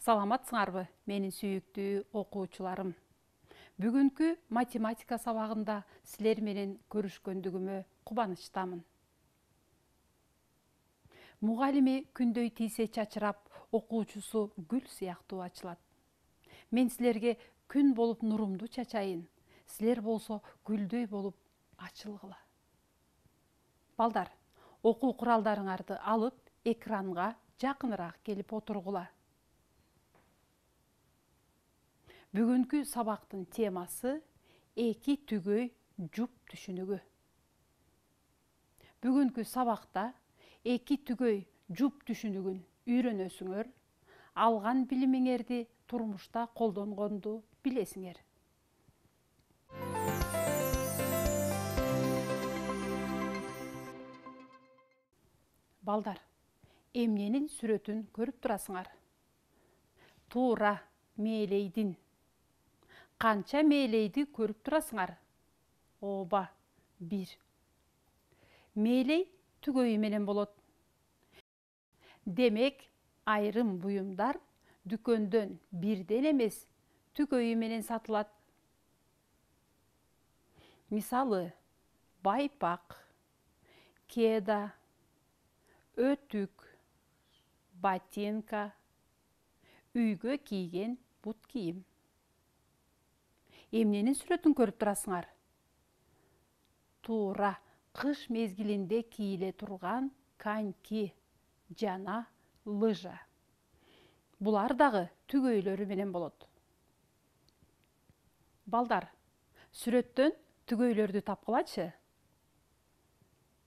Саламатсыңарбы, менин сүйүктүү окуучуларым. Бүгүнкү математика сабагында силер менен көрүшкөндүгүмө кубанычтамын. Мугалими күндөй тийсе чачырап, окуучусу гүл сыяктуу ачылат. Мен силерге күн болуп нурумду чачайын, силер болсо гүлдөй болуп ачылгыла. Балдар, окуу куралдарыңарды алып, экранга жакыныраак келип отургула. Бүгүнкү сабактын темасы эки түгөй жуп түшүнүгү. Бүгүнкү сабакта эки түгөй жуп түшүнүгүн үйрөнөсүңөр, алган билимиңерди турмушта колдонгонду билесиңер. Балдар, эмненин сүрөтүн көрүп турасыңар? Туура, мээлейдин. Канча мээлейди көрүп турасыңар? Ооба, 1. Мээлей түгөйү менен болот. Демек, айрым буюмдар дүкөндөн бирден эмес түгөйү менен сатылат. Мисалы, байпак, кеда, өтүк, ботинка, үйгө кийген бут кийим. Эмненин сүрөтүн көрүп турасыңар? Туура, кыш мезгилинде кийле турган коньки жана лыжа. Булар дагы түгөйлөрү менен болот. Балдар, сүрөттөн түгөйлөрдү тапкылачы.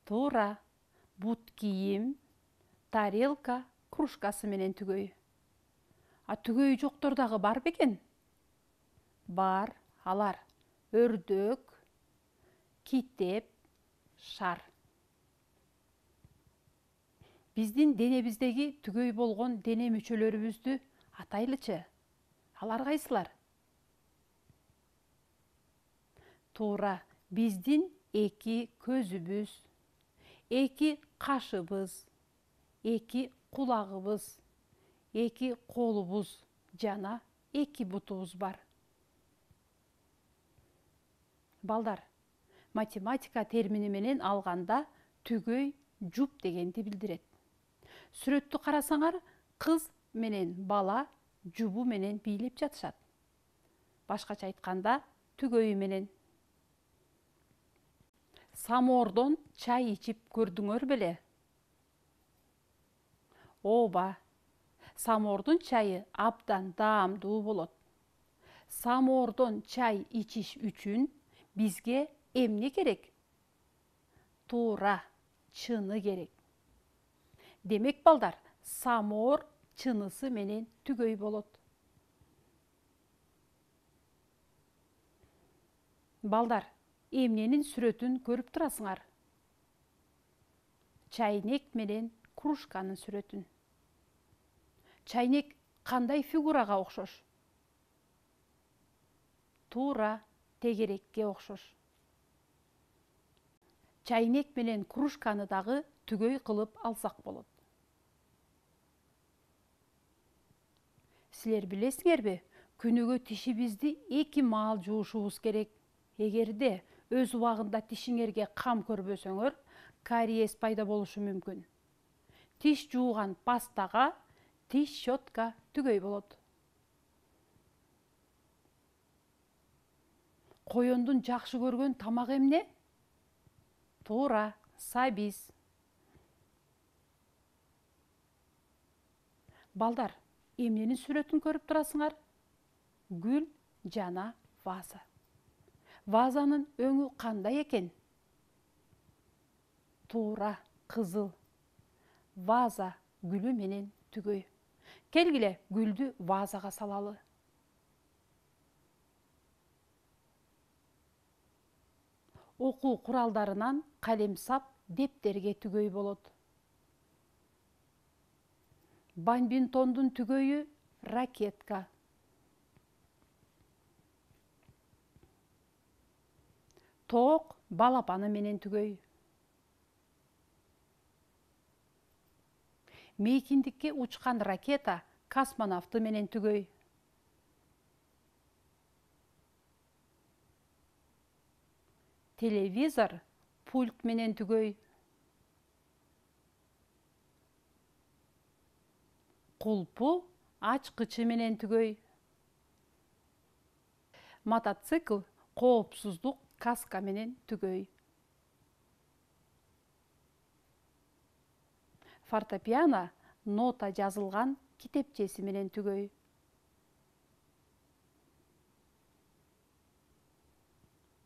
Туура, бут кийим, тарелка, кружкасы менен түгөй. А түгөй жоктор дагы бар бекен? Бар, алар өрдөк, китеп, шар. Биздин денебиздеги түгөй болгон дене мүчөлөрүбүздү атайлычы. Алар кайсылар? Туура, биздин эки көзүбүз, эки кашыбыз, эки кулагыбыз, эки колубуз жана эки бутубуз бар. Балдар, математика термини менен алганда түгөй жуп дегенди билдирет. Сүрөттү карасаңар, кыз менен бала жубу менен бийлеп жатышат. Башкача айтканда, түгөйү менен. Самоордон чай ичип көрдүңөр беле? Ооба, самоордун чайы абдан даамдуу болот. Самоордон чай ичиш үчүн бизге эмне керек? Туура, чыны керек. Демек, балдар, самоор чынысы менен түгөй болот. Балдар, эмненин сүрөтүн көрүп турасыңар? Чайнек менен кружканын сүрөтүн. Чайнек кандай фигурага окшош? Туура, тегерекке окшош. Чайнек менен кружканы дагы түгөй кылып алсак болот. Силер билесиңерби, күнүгө тишибизди 2 маал жуушубуз керек. Эгерде өз убагында тишиңерге кам көрбөсөңөр, кариес пайда болушу мүмкүн. Тиш жууган пастага тиш щетка түгөй болот. Коёндун жакшы көргөн тамак эмне? Туура, сабиз. Балдар, эмненин сүрөтүн көрүп турасыңар? Гүл жана ваза. Вазанын өңү кандай экен? Туура, кызыл. Ваза гүлү менен түгөй. Келгиле, гүлдү вазага салалы. Окуу куралдарынан калемсап, дептерге түгөй болот. Бадминтондун түгөйү ракетка. Тоок балапаны менен түгөй. Мейкиндикке учкан ракета космонавты менен түгөй. Телевизор пульт менен түгөй. Кулпу ачкычы менен түгөй. Мотоцикл коопсуздук каска менен түгөй. Фортепиано нота жазылган китепчеси менен түгөй.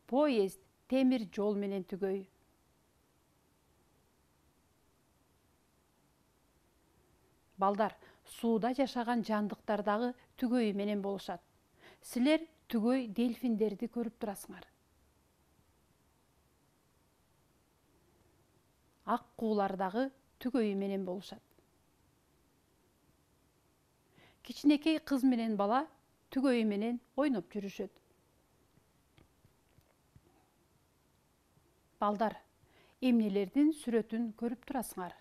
Поезд темир жол менен түгөй. Балдар, сууда жашаган жандыктар дагы түгөй менен болушат. Силер түгөй дельфиндерди көрүп турасыңар. Ак куулар дагы түгөй менен болушат. Кичинекей кыз менен бала түгөй менен ойноп жүрүшөт. Балдар, эмнелердин сүрөтүн көрүп турасыңар.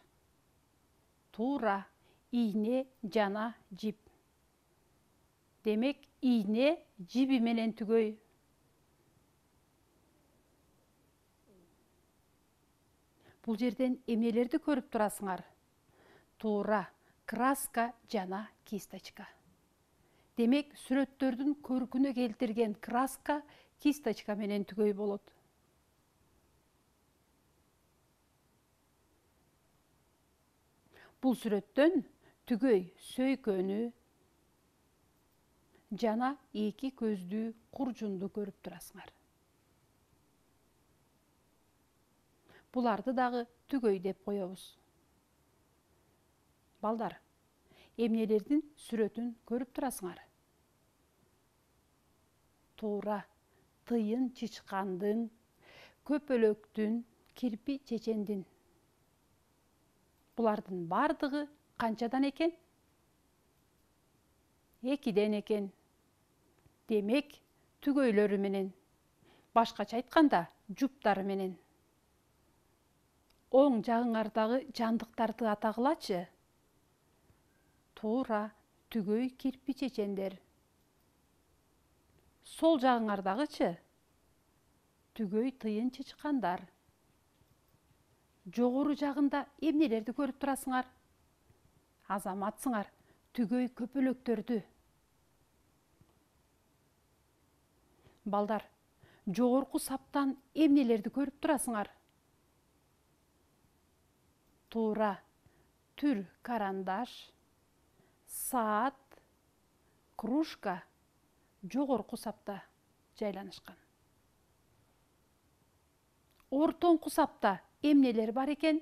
Туура, ийне жана жип. Демек, ийне жиби менен түгөй. Бул жерден эмнелерди көрүп турасыңар. Туура, краска жана кисточка. Демек, сүрөттөрдүн көркүнө келтирген краска кисточка менен түгөй болот. Бул сүрөттөн түгөй сөйкөнү жана эки көздүү куржунду көрүп турасыңар. Буларды дагы түгөй деп коебуз. Балдар, эмнелердин сүрөтүн көрүп турасыңар. Туура, тыйын чычкандын, көпөлөктүн, кирпи чечендин. Булардын бардыгы канчадан экен? 2ден экен. Демек, түгөйлөрү менен. Башкача айтканда, жуптары менен. Оң жагыңардагы жандыктарды атагылачы. Туура, түгөй кирпи чечендер. Сол жагыңардагычы? Түгөй тыйын чычкандар. Жогору жагында эмнелерди көрүп турасыңар? Азаматсыңар, түгөй көпөлөктөрдү. Балдар, жогорку саптан эмнелерди көрүп турасыңар? Туура, түр карандаш, саат, кружка жогорку сапта жайланышкан. Ортоңку сапта эмнелер бар экен?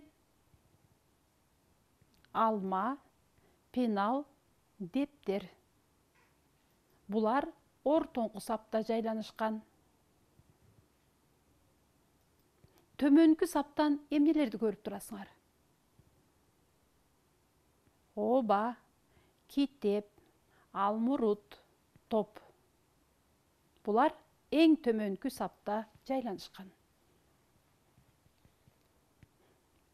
Алма, пенал, дептер. Булар ортоңку сапта жайланышкан. Төмөнкү саптан эмнелерди көрүп турасыңар? Оба, китеп, алмурут, топ. Булар эң төмөнкү сапта жайланышкан.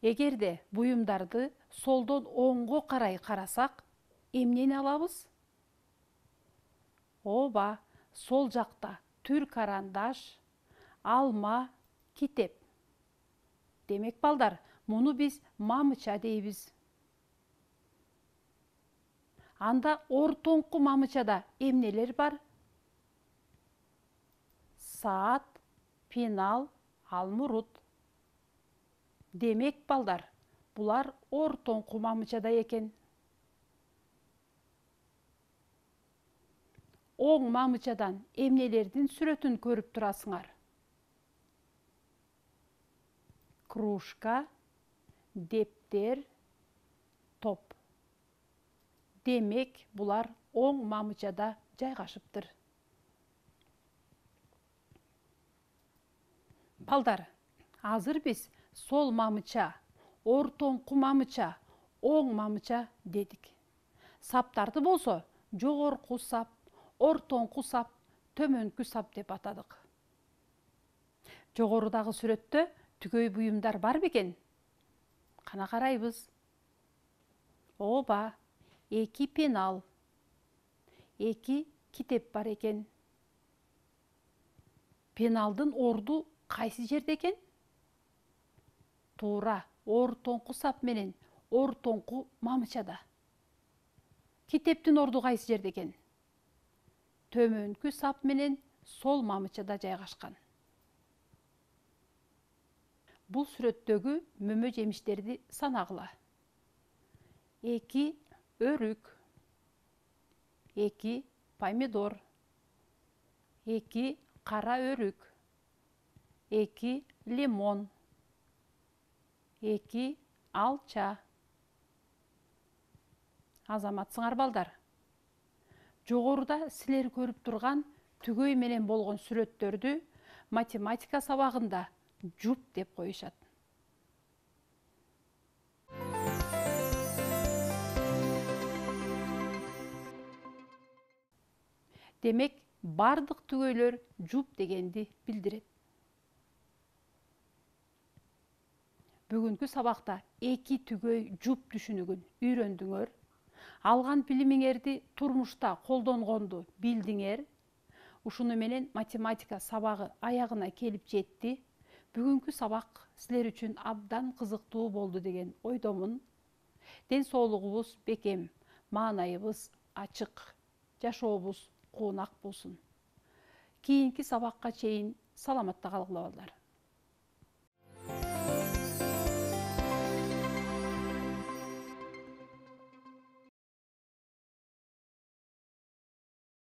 Эгерде буюмдарды солдон оңго карай карасак, эмнени алабыз? Оба, сол жакта түр карандаш, алма, китеп. Демек, балдар, муну биз мамыча дейбиз. Анда ортоңку мамычада эмнелер бар? Саат, пенал, алмурут. Демек, балдар, булар ортоңку мамычада экен. Оң мамычадан эмнелердин сүрөтүн көрүп турасыңар? Кружка, дептер, топ. Демек, булар оң мамычада жайгашыптыр. Балдар, азыр биз сол мамыча, ортоңку мамыча, оң мамыча дедик. Саптарды болсо жогорку сап, ортоңку сап, төмөнкү сап деп атадык. Жогорудагы сүрөттө түгөй буюмдар бар бекен? Кана карайбыз. Оба, эки пенал, 2 китеп бар экен. Пеналдын орду кайсы жерде экен? Туура, ортоңку сап менен ортоңку мамычада. Китептин орду кайсы жерде экен? Төмөнкү сап менен сол мамычада жайгашкан. Бул сүрөттөгү мөмө жемиштерди санагыла. 2 өрүк, 2 помидор, 2 кара өрүк, 2 лимон, 2 алча. Азаматсыңар балдар. Жогоруда силер көрүп турган түгөй менен болгон сүрөттөрдү математика сабагында жуп деп коюшат. Демек, бардык түгөйлөр жуп дегенди билдирет. Бүгүнкү сабакта 2 түгөй жуп түшүнүгүн үйрөндүңөр. Алган билимиңерди турмушта колдонгонду билдиңер. Ушуну менен математика сабагы аягына келип жетти. Бүгүнкү сабак силер үчүн абдан кызыктуу болду деген ойдомун. Ден соолугубуз бекем, маанайыбыз ачык, жашообуз куунак болсун. Кийинки сабакка чейин саламатта калгыла балдар.